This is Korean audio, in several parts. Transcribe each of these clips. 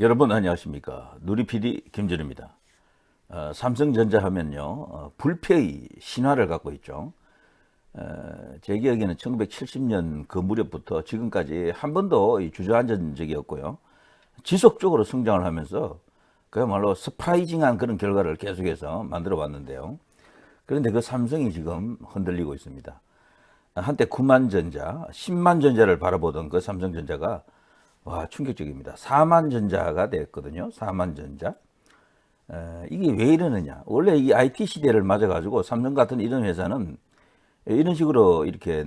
여러분 안녕하십니까. 누리PD 김준입니다. 삼성전자 하면요, 불패의 신화를 갖고 있죠. 제 기억에는 1970년 그 무렵부터 지금까지 한 번도 주저앉은 적이 없고요. 지속적으로 성장을 하면서 그야말로 서프라이징한 그런 결과를 계속해서 만들어 왔는데요. 그런데 그 삼성이 지금 흔들리고 있습니다. 한때 9만 전자, 10만 전자를 바라보던 그 삼성전자가 와, 충격적입니다. 4만 전자가 됐거든요. 4만 전자. 이게 왜 이러느냐. 원래 이 IT 시대를 맞아가지고 삼성 같은 이런 회사는 이런 식으로 이렇게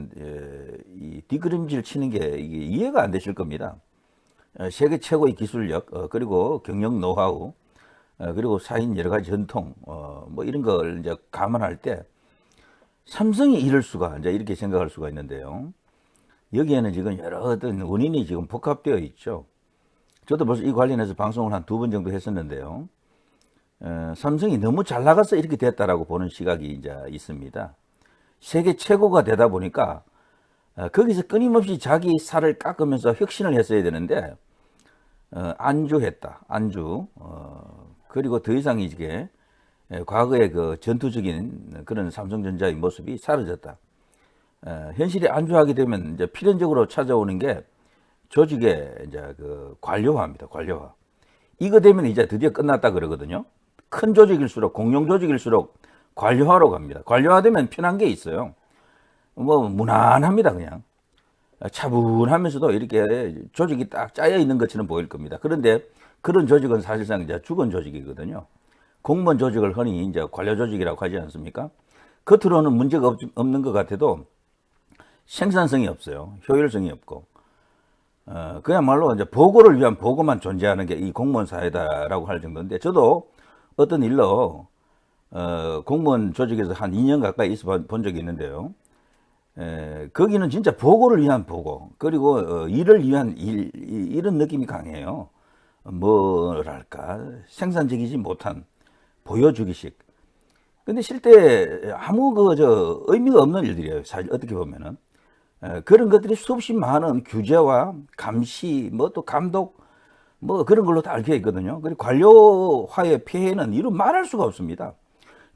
이 뒷걸음질 치는 게 이게 이해가 안 되실 겁니다. 세계 최고의 기술력, 그리고 경영 노하우, 그리고 사인 여러 가지 전통, 뭐 이런 걸 이제 감안할 때 삼성이 이럴 수가, 이제 이렇게 생각할 수가 있는데요. 여기에는 지금 여러 어떤 원인이 지금 복합되어 있죠. 저도 벌써 이 관련해서 방송을 한 2번 정도 했었는데요. 삼성이 너무 잘 나가서 이렇게 됐다라고 보는 시각이 이제 있습니다. 세계 최고가 되다 보니까 거기서 끊임없이 자기 살을 깎으면서 혁신을 했어야 되는데 안주했다. 안주. 그리고 더 이상 이게 과거의 그 전투적인 그런 삼성전자의 모습이 사라졌다. 현실에 안주하게 되면 이제 필연적으로 찾아오는 게 조직의 이제 그 관료화입니다. 관료화. 이거 되면 이제 드디어 끝났다 그러거든요. 큰 조직일수록, 공룡 조직일수록 관료화로 갑니다. 관료화되면 편한 게 있어요. 뭐 무난합니다. 그냥 차분하면서도 이렇게 조직이 딱 짜여 있는 것처럼 보일 겁니다. 그런데 그런 조직은 사실상 이제 죽은 조직이거든요. 공무원 조직을 흔히 이제 관료 조직이라고 하지 않습니까? 겉으로는 문제가 없는 것 같아도 생산성이 없어요. 효율성이 없고. 그야말로 이제 보고를 위한 보고만 존재하는 게 이 공무원 사회다라고 할 정도인데, 저도 어떤 일로, 공무원 조직에서 한 2년 가까이 있어 본 적이 있는데요. 거기는 진짜 보고를 위한 보고, 그리고, 일을 위한 일, 이런 느낌이 강해요. 뭐랄까, 생산적이지 못한 보여주기식. 근데 실제 아무 의미가 없는 일들이에요. 사실 어떻게 보면은. 그런 것들이 수없이 많은 규제와 감시, 뭐 또 감독, 뭐 그런 걸로 다 얽혀 있거든요. 그리고 관료화의 폐해는 이루 말할 수가 없습니다.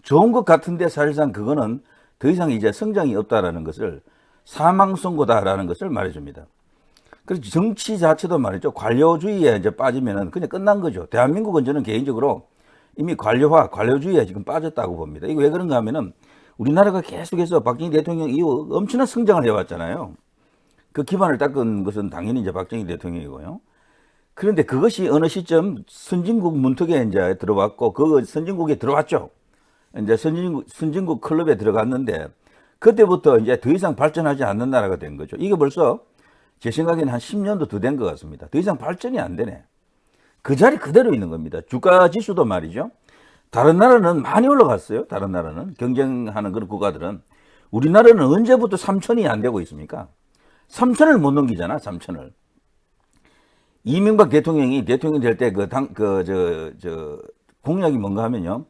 좋은 것 같은데 사실상 그거는 더 이상 이제 성장이 없다라는 것을, 사망 선고다라는 것을 말해줍니다. 그래서 정치 자체도 말이죠. 관료주의에 이제 빠지면은 그냥 끝난 거죠. 대한민국은 저는 개인적으로 이미 관료화, 관료주의에 지금 빠졌다고 봅니다. 이게 왜 그런가 하면은 우리나라가 계속해서 박정희 대통령 이후 엄청난 성장을 해왔잖아요. 그 기반을 닦은 것은 당연히 이제 박정희 대통령이고요. 그런데 그것이 어느 시점 선진국 문턱에 이제 들어왔고, 그 선진국에 들어왔죠. 이제 선진국 클럽에 들어갔는데, 그때부터 이제 더 이상 발전하지 않는 나라가 된 거죠. 이게 벌써 제 생각에는 한 10년도 더 된 것 같습니다. 더 이상 발전이 안 되네. 그 자리 그대로 있는 겁니다. 주가 지수도 말이죠. 다른 나라는 많이 올라갔어요. 다른 나라는. 경쟁하는 그런 국가들은. 우리나라는 언제부터 3천이 안 되고 있습니까? 3천을 못 넘기잖아, 3천을. 이명박 대통령이 대통령 될 때 공약이 뭔가 하면요.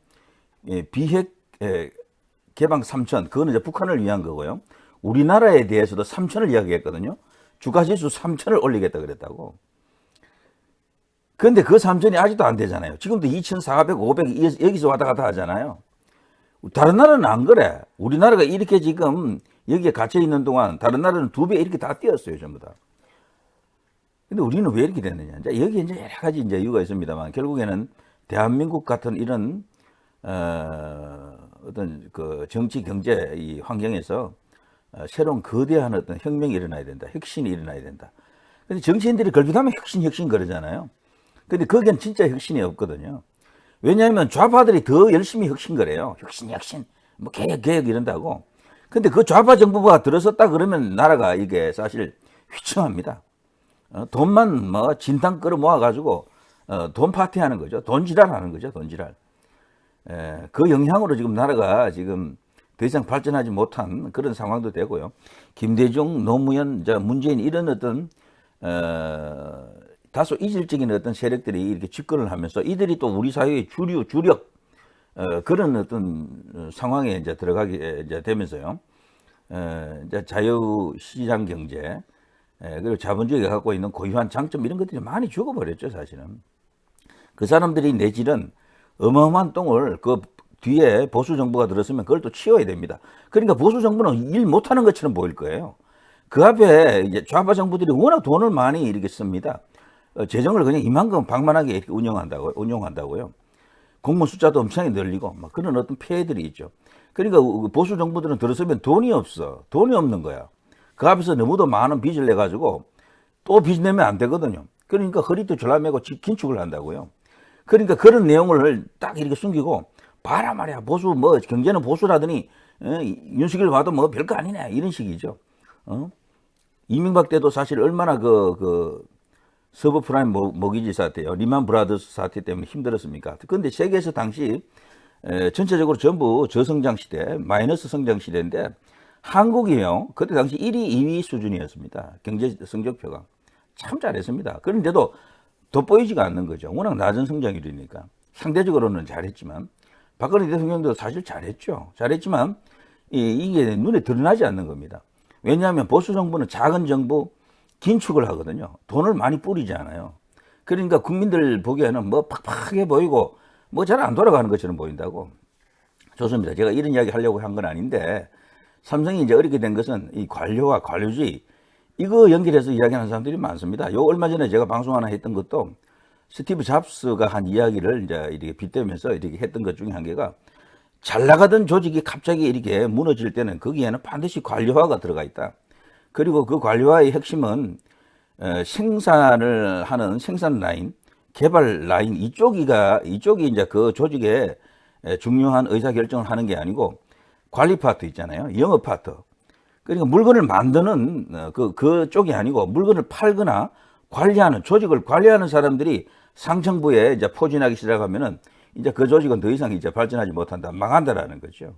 비핵 개방 3천. 그거는 이제 북한을 위한 거고요. 우리나라에 대해서도 3천을 이야기했거든요. 주가지수 3천을 올리겠다 그랬다고. 근데 그 3천이 아직도 안 되잖아요. 지금도 2,400, 500 여기서 왔다 갔다 하잖아요. 다른 나라는 안 그래. 우리나라가 이렇게 지금 여기에 갇혀 있는 동안 다른 나라는 2배 이렇게 다 뛰었어요, 전부 다. 근데 우리는 왜 이렇게 됐느냐. 여기에 이제 여러 가지 이제 이유가 있습니다만, 결국에는 대한민국 같은 이런, 어떤 그 정치 경제 이 환경에서 새로운 거대한 어떤 혁명이 일어나야 된다. 혁신이 일어나야 된다. 근데 정치인들이 걸핏하면 혁신 그러잖아요. 근데 거기엔 진짜 혁신이 없거든요. 왜냐하면 좌파들이 더 열심히 혁신거래요. 혁신, 뭐 개혁 이런다고. 근데 그 좌파 정부가 들어섰다 그러면 나라가 이게 사실 휘청합니다. 돈만 뭐 진탕 끌어 모아가지고 돈 파티하는 거죠. 돈지랄 하는 거죠. 돈지랄. 그 영향으로 지금 나라가 지금 더 이상 발전하지 못한 그런 상황도 되고요. 김대중, 노무현, 문재인 이런 어떤 다소 이질적인 어떤 세력들이 이렇게 집권을 하면서 이들이 또 우리 사회의 주력 그런 어떤 상황에 이제 들어가게 이제 되면서요. 이제 자유시장 경제, 그리고 자본주의가 갖고 있는 고유한 장점 이런 것들이 많이 죽어버렸죠, 사실은. 그 사람들이 내질은 어마어마한 똥을 그 뒤에 보수 정부가 들었으면 그걸 또 치워야 됩니다. 그러니까 보수 정부는 일 못하는 것처럼 보일 거예요. 그 앞에 이제 좌파 정부들이 워낙 돈을 많이 이렇게 씁니다. 재정을 그냥 이만큼 방만하게 이렇게 운용한다고요. 공무원 숫자도 엄청 늘리고 막 그런 어떤 폐해들이 있죠. 그러니까 보수 정부들은 들었으면 돈이 없어. 돈이 없는 거야. 그 앞에서 너무도 많은 빚을 내가지고 또 빚 내면 안 되거든요. 그러니까 허리도 졸라매고 긴축을 한다고요. 그러니까 그런 내용을 딱 이렇게 숨기고 봐라 말이야. 보수 뭐 경제는 보수라더니 윤석열 봐도 뭐 별거 아니네 이런 식이죠. 이명박 때도 사실 얼마나 그 서브프라임 모기지 사태요, 리만 브라더스 사태 때문에 힘들었습니까? 그런데 세계에서 당시 전체적으로 전부 저성장 시대, 마이너스 성장 시대인데 한국이요 그때 당시 1위, 2위 수준이었습니다. 경제 성적표가 참 잘했습니다. 그런데도 돋보이지가 않는 거죠. 워낙 낮은 성장률이니까 상대적으로는 잘했지만 박근혜 대통령도 사실 잘했죠. 잘했지만 이게 눈에 드러나지 않는 겁니다. 왜냐하면 보수 정부는 작은 정부 긴축을 하거든요. 돈을 많이 뿌리지 않아요. 그러니까 국민들 보기에는 뭐 팍팍해 보이고 뭐 잘 안 돌아가는 것처럼 보인다고. 좋습니다. 제가 이런 이야기 하려고 한 건 아닌데 삼성이 이제 어렵게 된 것은 이 관료와 관료주의 이거 연결해서 이야기하는 사람들이 많습니다. 요 얼마 전에 제가 방송 하나 했던 것도 스티브 잡스가 한 이야기를 이제 이렇게 빗대면서 이렇게 했던 것 중에 한 개가 잘 나가던 조직이 갑자기 이렇게 무너질 때는 거기에는 반드시 관료화가 들어가 있다. 그리고 그 관료화의 핵심은 생산을 하는 생산 라인, 개발 라인 이쪽이 이제 그 조직의 중요한 의사 결정을 하는 게 아니고 관리 파트 있잖아요. 영업 파트. 그러니까 물건을 만드는 그쪽이 아니고 물건을 팔거나 관리하는 조직을 관리하는 사람들이 상층부에 이제 포진하기 시작하면은 이제 그 조직은 더 이상 이제 발전하지 못한다, 망한다라는 거죠.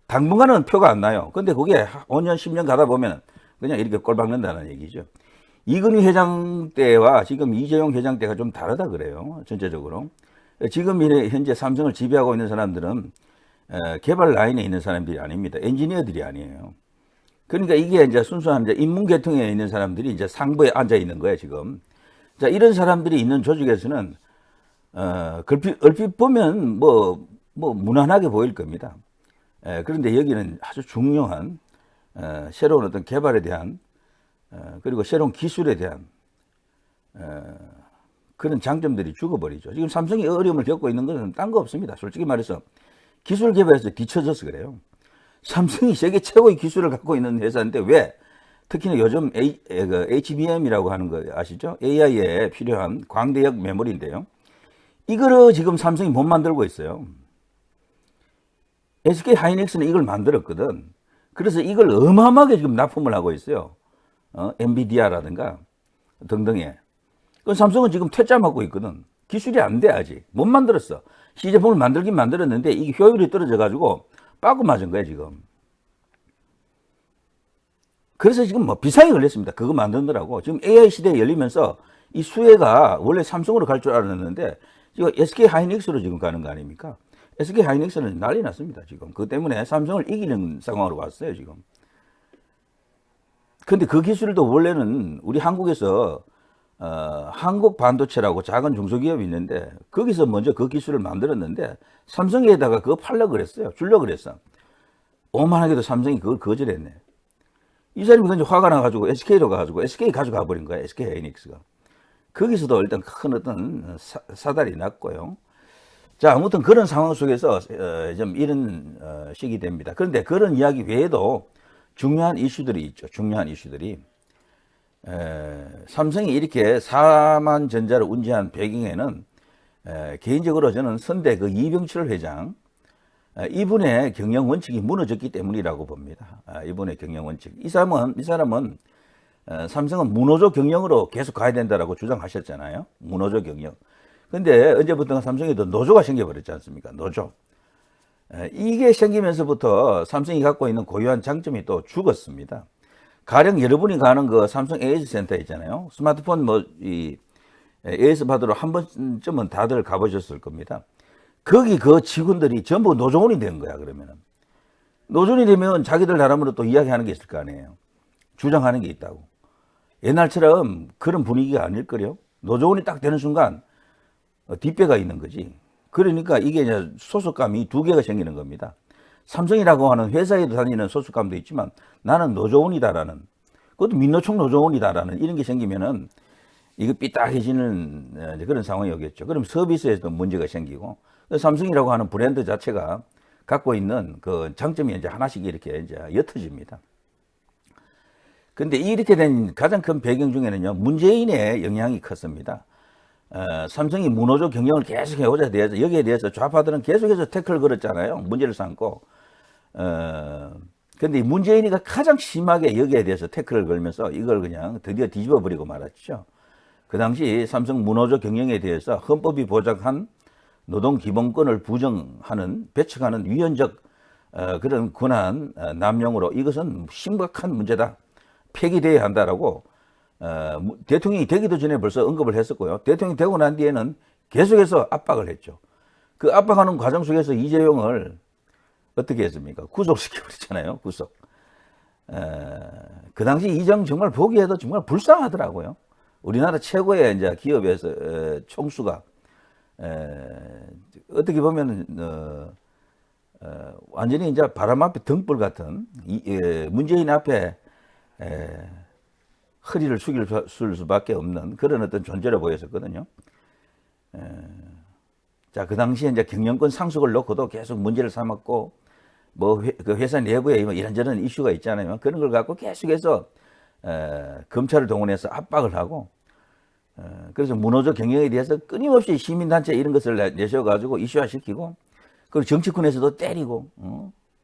당분간은 표가 안 나요. 근데 그게 5년, 10년 가다 보면 그냥 이렇게 꼴박는다는 얘기죠. 이건희 회장 때와 지금 이재용 회장 때가 좀 다르다 그래요. 전체적으로. 지금 현재 삼성을 지배하고 있는 사람들은 개발 라인에 있는 사람들이 아닙니다. 엔지니어들이 아니에요. 그러니까 이게 이제 순수한 이제 인문계통에 있는 사람들이 이제 상부에 앉아 있는 거예요, 지금. 자, 이런 사람들이 있는 조직에서는 얼핏 보면 뭐 무난하게 보일 겁니다. 그런데 여기는 아주 중요한 새로운 어떤 개발에 대한 그리고 새로운 기술에 대한 그런 장점들이 죽어버리죠. 지금 삼성이 어려움을 겪고 있는 것은 딴 거 없습니다. 솔직히 말해서 기술 개발에서 뒤처져서 그래요. 삼성이 세계 최고의 기술을 갖고 있는 회사인데 왜? 특히나 요즘 HBM이라고 하는 거 아시죠? AI에 필요한 광대역 메모리인데요. 이거를 지금 삼성이 못 만들고 있어요. SK 하이닉스는 이걸 만들었거든. 그래서 이걸 어마어마하게 지금 납품을 하고 있어요. 엔비디아라든가 등등에. 그 삼성은 지금 퇴짜 맞고 있거든. 기술이 안 돼, 아직. 못 만들었어. 시제품을 만들긴 만들었는데 이게 효율이 떨어져가지고 빠꾸 맞은 거야, 지금. 그래서 지금 뭐 비상이 걸렸습니다. 그거 만드느라고. 지금 AI 시대에 열리면서 이 수혜가 원래 삼성으로 갈 줄 알았는데 지금 SK 하이닉스로 지금 가는 거 아닙니까? SK 하이닉스는 난리 났습니다, 지금. 그것 때문에 삼성을 이기는 상황으로 왔어요, 지금. 근데 그 기술도 원래는 우리 한국에서 한국 반도체라고 작은 중소기업이 있는데 거기서 먼저 그 기술을 만들었는데 삼성에다가 그거 팔려고 그랬어요. 주려고 그랬어. 오만하게도 삼성이 그걸 거절했네. 이 사람이 근데 화가 나가지고 SK로 가가지고 SK 가져가 버린 거야. SK 하이닉스가. 거기서도 일단 큰 어떤 사달이 났고요. 자, 아무튼 그런 상황 속에서 좀 이런 식이 됩니다. 그런데 그런 이야기 외에도 중요한 이슈들이 있죠. 중요한 이슈들이. 삼성이 이렇게 사만전자를 운지한 배경에는 개인적으로 저는 선대 그 이병철 회장 이분의 경영 원칙이 무너졌기 때문이라고 봅니다. 이분의 경영 원칙. 이 사람은 삼성은 무노조 경영으로 계속 가야 된다라고 주장하셨잖아요. 무노조 경영. 근데 언제부턴가 삼성에도 노조가 생겨버렸지 않습니까? 노조. 이게 생기면서부터 삼성이 갖고 있는 고유한 장점이 또 죽었습니다. 가령 여러분이 가는 그 삼성 AS 센터 있잖아요. 스마트폰 이 AS 받으러 한 번쯤은 다들 가보셨을 겁니다. 거기 그 직원들이 전부 노조원이 된 거야, 그러면은. 노조원이 되면 자기들 나름으로 또 이야기하는 게 있을 거 아니에요. 주장하는 게 있다고. 옛날처럼 그런 분위기가 아닐걸요. 노조원이 딱 되는 순간 뒷배가 있는 거지. 그러니까 이게 이제 소속감이 두 개가 생기는 겁니다. 삼성이라고 하는 회사에도 다니는 소속감도 있지만 나는 노조원이다라는, 그것도 민노총 노조원이다라는 이런 게 생기면은 이거 삐딱해지는 그런 상황이 오겠죠. 그럼 서비스에서도 문제가 생기고, 삼성이라고 하는 브랜드 자체가 갖고 있는 그 장점이 이제 하나씩 이렇게 이제 옅어집니다. 근데 이렇게 된 가장 큰 배경 중에는요, 문재인의 영향이 컸습니다. 삼성이 무노조 경영을 계속 해오자 대해서 여기에 대해서 좌파들은 계속해서 태클을 걸었잖아요. 문제를 삼고. 근데 문재인이가 가장 심하게 여기에 대해서 태클을 걸면서 이걸 그냥 드디어 뒤집어 버리고 말았죠. 그 당시 삼성 무노조 경영에 대해서 헌법이 보장한 노동기본권을 부정하는, 배척하는 위헌적 그런 권한 남용으로 이것은 심각한 문제다. 폐기돼야 한다라고 대통령이 되기도 전에 벌써 언급을 했었고요. 대통령이 되고 난 뒤에는 계속해서 압박을 했죠. 그 압박하는 과정 속에서 이재용을 어떻게 했습니까? 구속시켜버렸잖아요. 구속. 그 당시 이재용 정말 보기에도 정말 불쌍하더라고요. 우리나라 최고의 이제 기업에서 총수가 어떻게 보면 완전히 이제 바람 앞에 등불 같은 문재인 앞에 허리를 숙일 수밖에 없는 그런 어떤 존재로 보였었거든요. 자, 그 당시에 이제 경영권 상속을 놓고도 계속 문제를 삼았고, 그 회사 내부에 뭐 이런저런 이슈가 있잖아요. 그런 걸 갖고 계속해서 검찰을 동원해서 압박을 하고, 그래서 무노조 경영에 대해서 끊임없이 시민단체 이런 것을 내세워가지고 이슈화시키고, 그리고 정치권에서도 때리고,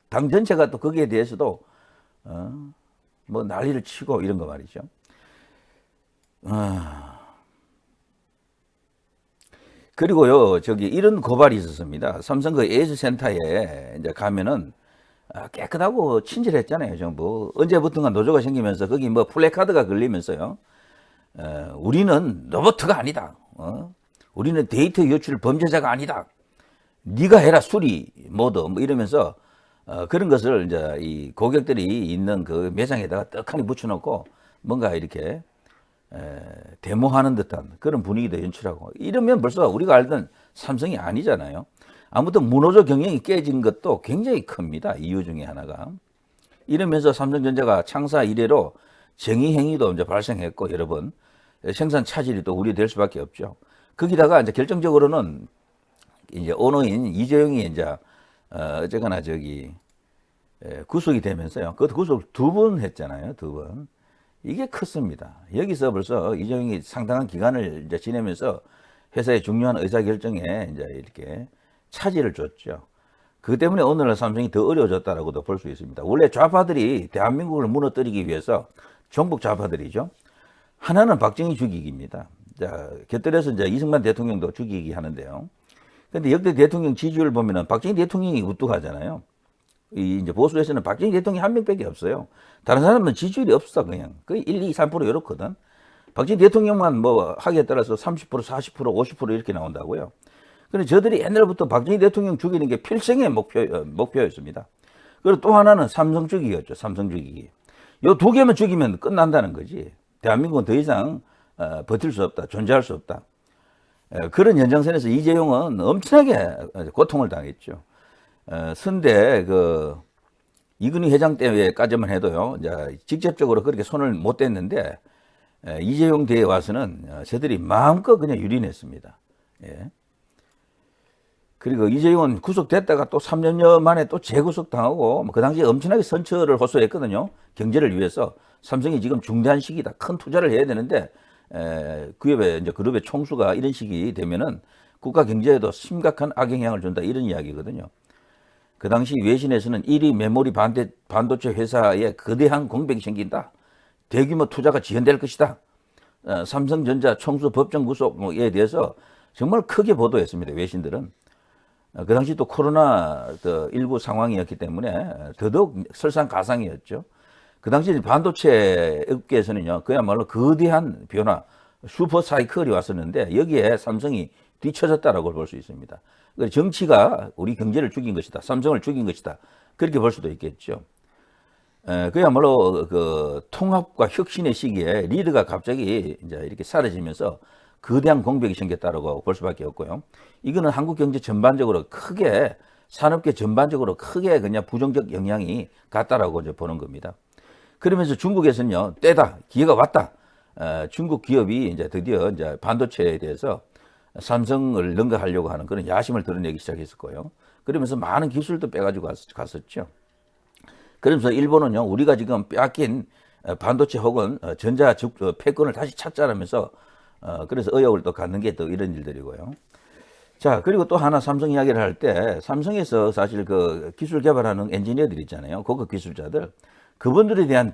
당 전체가 또 거기에 대해서도 뭐 난리를 치고 이런 거 말이죠. 그리고요, 이런 고발이 있었습니다. 삼성 그 에이즈 센터에 이제 가면은 깨끗하고 친절했잖아요, 전부. 언제부턴가 노조가 생기면서 거기 뭐 플래카드가 걸리면서요. 우리는 로봇가 아니다. 우리는 데이터 유출 범죄자가 아니다. 네가 해라 수리 모드 뭐 이러면서 그런 것을 이제 이 고객들이 있는 그 매장에다가 떡하니 붙여놓고 뭔가 이렇게 데모하는 듯한 그런 분위기도 연출하고, 이러면 벌써 우리가 알던 삼성이 아니잖아요. 아무튼 무노조 경영이 깨진 것도 굉장히 큽니다. 이유 중에 하나가. 이러면서 삼성전자가 창사 이래로 정의 행위도 이제 발생했고, 여러 번 생산 차질이 또 우려될 수밖에 없죠. 거기다가 이제 결정적으로는 이제 오너인 이재용이 이제 어쨌거나 구속이 되면서요. 그것도 구속을 2번 했잖아요. 2번. 이게 컸습니다. 여기서 벌써 이재용이 상당한 기간을 이제 지내면서 회사의 중요한 의사결정에 이제 이렇게 차질을 줬죠. 그 때문에 오늘날 삼성이 더 어려워졌다라고도 볼 수 있습니다. 원래 좌파들이 대한민국을 무너뜨리기 위해서, 종북 좌파들이죠. 하나는 박정희 죽이기입니다. 자, 곁들여서 이제 이승만 대통령도 죽이기 하는데요. 근데 역대 대통령 지지율 보면은 박정희 대통령이 우뚝하잖아요. 이제 보수에서는 박정희 대통령이 한 명밖에 없어요. 다른 사람은 지지율이 없어, 그냥. 거의 1, 2, 3% 이렇거든. 박정희 대통령만 뭐 하기에 따라서 30%, 40%, 50% 이렇게 나온다고요. 근데 저들이 옛날부터 박정희 대통령 죽이는 게 필생의 목표였습니다. 그리고 또 하나는 삼성 죽이기였죠. 삼성 죽이기. 요 2개만 죽이면 끝난다는 거지. 대한민국은 더 이상 버틸 수 없다. 존재할 수 없다. 그런 연장선에서 이재용은 엄청나게 고통을 당했죠. 선대 이근희 회장 때까지만 해도요, 이제 직접적으로 그렇게 손을 못 댔는데, 이재용 대에 와서는 저들이 마음껏 그냥 유린했습니다. 예. 그리고 이재용은 구속됐다가 또 3년여 만에 또 재구속 당하고, 그 당시에 엄청나게 선처를 호소했거든요. 경제를 위해서. 삼성이 지금 중대한 시기다. 큰 투자를 해야 되는데, 그룹의 총수가 이런 시기 되면은 국가 경제에도 심각한 악영향을 준다. 이런 이야기거든요. 그 당시 외신에서는 1위 메모리 반도체 회사에 거대한 공백이 생긴다. 대규모 투자가 지연될 것이다. 삼성전자 총수 법정 구속에 대해서 정말 크게 보도했습니다. 외신들은. 그 당시 또 코로나19 상황이었기 때문에 더더욱 설상가상이었죠. 그 당시 반도체 업계에서는요, 그야말로 거대한 변화, 슈퍼 사이클이 왔었는데 여기에 삼성이 뒤처졌다라고 볼 수 있습니다. 정치가 우리 경제를 죽인 것이다. 삼성을 죽인 것이다. 그렇게 볼 수도 있겠죠. 그야말로 통합과 혁신의 시기에 리드가 갑자기 이제 이렇게 사라지면서 거대한 공백이 생겼다고 볼 수밖에 없고요. 이거는 한국 경제 전반적으로 크게 산업계 전반적으로 크게 그냥 부정적 영향이 갔다라고 이제 보는 겁니다. 그러면서 중국에서는요, 때다, 기회가 왔다. 중국 기업이 이제 드디어 이제 반도체에 대해서 삼성을 능가하려고 하는 그런 야심을 드러내기 시작했을 거예요. 그러면서 많은 기술도 빼가지고 갔었죠. 그러면서 일본은요, 우리가 지금 빼앗긴 반도체 혹은 전자 패권을 다시 찾자라면서 그래서 의욕을 또 갖는 게 또 이런 일들이고요. 자, 그리고 또 하나 삼성 이야기를 할 때 삼성에서 사실 그 기술 개발하는 엔지니어들 있잖아요. 고급 기술자들. 그분들에 대한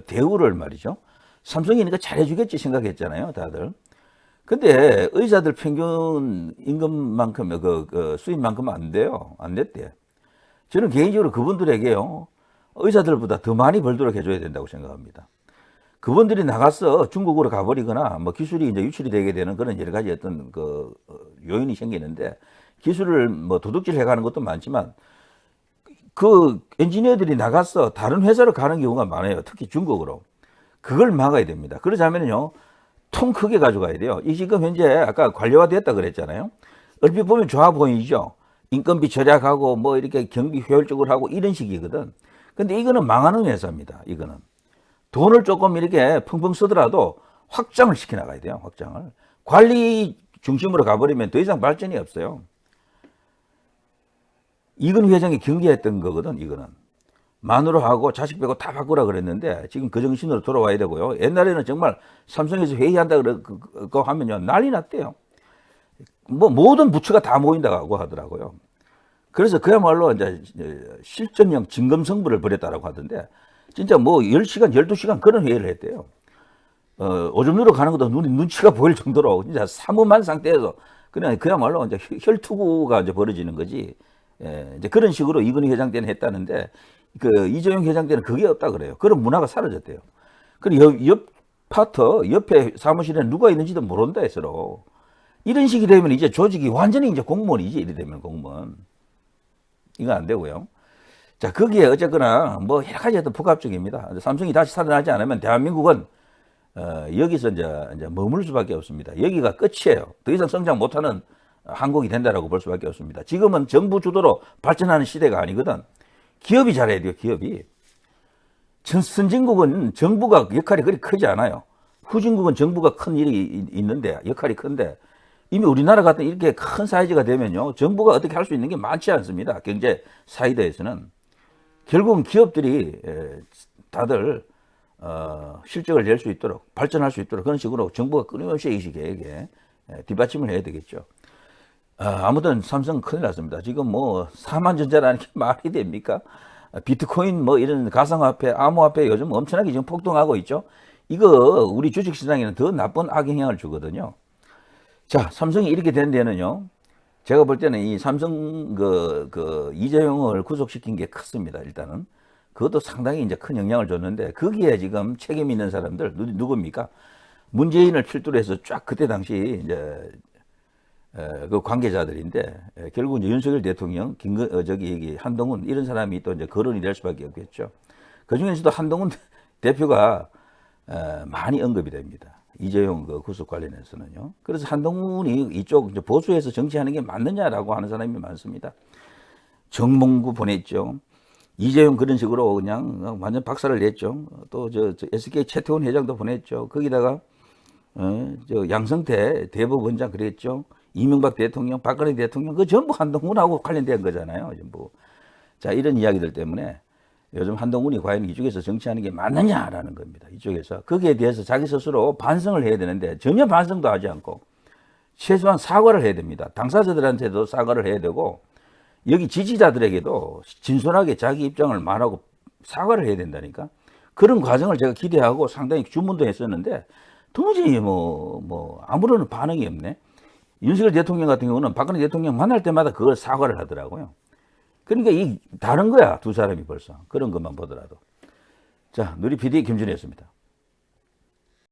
대우를 말이죠. 삼성이니까 잘해주겠지 생각했잖아요, 다들. 근데 의사들 평균 임금만큼, 수입만큼은 안 돼요. 안 냈대. 저는 개인적으로 그분들에게요, 의사들보다 더 많이 벌도록 해줘야 된다고 생각합니다. 그분들이 나가서 중국으로 가버리거나 뭐 기술이 이제 유출이 되게 되는 그런 여러 가지 어떤 그 요인이 생기는데 기술을 뭐 도둑질 해가는 것도 많지만 그 엔지니어들이 나가서 다른 회사로 가는 경우가 많아요. 특히 중국으로. 그걸 막아야 됩니다. 그러자면요, 통 크게 가져가야 돼요. 이 지금 현재 아까 관료화됐다 그랬잖아요. 얼핏 보면 좋아 보이죠. 인건비 절약하고 뭐 이렇게 경비 효율적으로 하고 이런 식이거든. 근데 이거는 망하는 회사입니다. 이거는. 돈을 조금 이렇게 펑펑 쓰더라도 확장을 시켜 나가야 돼요. 확장을. 관리 중심으로 가버리면 더 이상 발전이 없어요. 이건 회장이 경계했던 거거든. 이거는. 마누라하고 자식 빼고 다 바꾸라 그랬는데 지금 그 정신으로 돌아와야 되고요. 옛날에는 정말 삼성에서 회의한다 그러고 하면요, 난리 났대요. 뭐 모든 부처가 다 모인다고 하더라고요. 그래서 그야말로 이제 실전형 진검승부를 벌였다라고 하던데 진짜 뭐 10시간, 12시간 그런 회의를 했대요. 오줌 누러 가는 것도 눈치가 보일 정도로 진짜 사무만 상태에서 그냥 그야말로 이제 혈투구가 이제 벌어지는 거지. 이제 그런 식으로 이건희 회장 때는 했다는데 그 이재용 회장 때는 그게 없다 그래요. 그런 문화가 사라졌대요. 그리고 옆 파터, 옆에 사무실에 누가 있는지도 모른다 해서로 이런 식이 되면 이제 조직이 완전히 이제 공무원이지. 이래 되면 공무원. 이거 안 되고요. 자, 거기에 어쨌거나 뭐 여러 가지 어떤 복합적입니다. 삼성이 다시 살아나지 않으면 대한민국은 여기서 이제 머물 수밖에 없습니다. 여기가 끝이에요. 더 이상 성장 못하는 한국이 된다라고 볼 수밖에 없습니다. 지금은 정부 주도로 발전하는 시대가 아니거든. 기업이 잘해야 돼요. 기업이. 선진국은 정부가 역할이 그리 크지 않아요. 후진국은 정부가 큰 일이 있는데 역할이 큰데 이미 우리나라 같은 이렇게 큰 사이즈가 되면요, 정부가 어떻게 할 수 있는 게 많지 않습니다. 경제 사이드에서는. 결국은 기업들이 다들 실적을 낼 수 있도록 발전할 수 있도록 그런 식으로 정부가 끊임없이 이 계획에 뒷받침을 해야 되겠죠. 아무튼 삼성 큰일 났습니다. 지금 뭐 사만전자라는 게 말이 됩니까? 비트코인 뭐 이런 가상화폐, 암호화폐 요즘 엄청나게 지금 폭등하고 있죠. 이거 우리 주식시장에는 더 나쁜 악영향을 주거든요. 자, 삼성이 이렇게 된 데는요, 제가 볼 때는 이 삼성 이재용을 구속시킨 게 컸습니다. 일단은 그것도 상당히 이제 큰 영향을 줬는데 거기에 지금 책임 있는 사람들 누굽니까? 문재인을 필두로 해서 쫙 그때 당시 이제 그 관계자들인데 결국 이제 윤석열 대통령, 한동훈 이런 사람이 또 이제 거론이 될 수밖에 없겠죠. 그 중에서도 한동훈 대표가 많이 언급이 됩니다. 이재용 그 구속 관련해서는요. 그래서 한동훈이 이쪽 이제 보수에서 정치하는 게 맞느냐라고 하는 사람이 많습니다. 정몽구 보냈죠. 이재용 그런 식으로 그냥 완전 박살을 냈죠. 또 저 SK 최태원 회장도 보냈죠. 거기다가 저 양성태 대법원장 그랬죠. 이명박 대통령, 박근혜 대통령 그 전부 한동훈하고 관련된 거잖아요. 전부. 자, 이런 이야기들 때문에 요즘 한동훈이 과연 이쪽에서 정치하는 게 맞느냐라는 겁니다. 이쪽에서. 거기에 대해서 자기 스스로 반성을 해야 되는데 전혀 반성도 하지 않고 최소한 사과를 해야 됩니다. 당사자들한테도 사과를 해야 되고 여기 지지자들에게도 진솔하게 자기 입장을 말하고 사과를 해야 된다니까. 그런 과정을 제가 기대하고 상당히 주문도 했었는데 도무지 아무런 반응이 없네. 윤석열 대통령 같은 경우는 박근혜 대통령 만날 때마다 그걸 사과를 하더라고요. 그러니까 다른 거야, 두 사람이 벌써. 그런 것만 보더라도. 자, 누리 PD 김준희였습니다.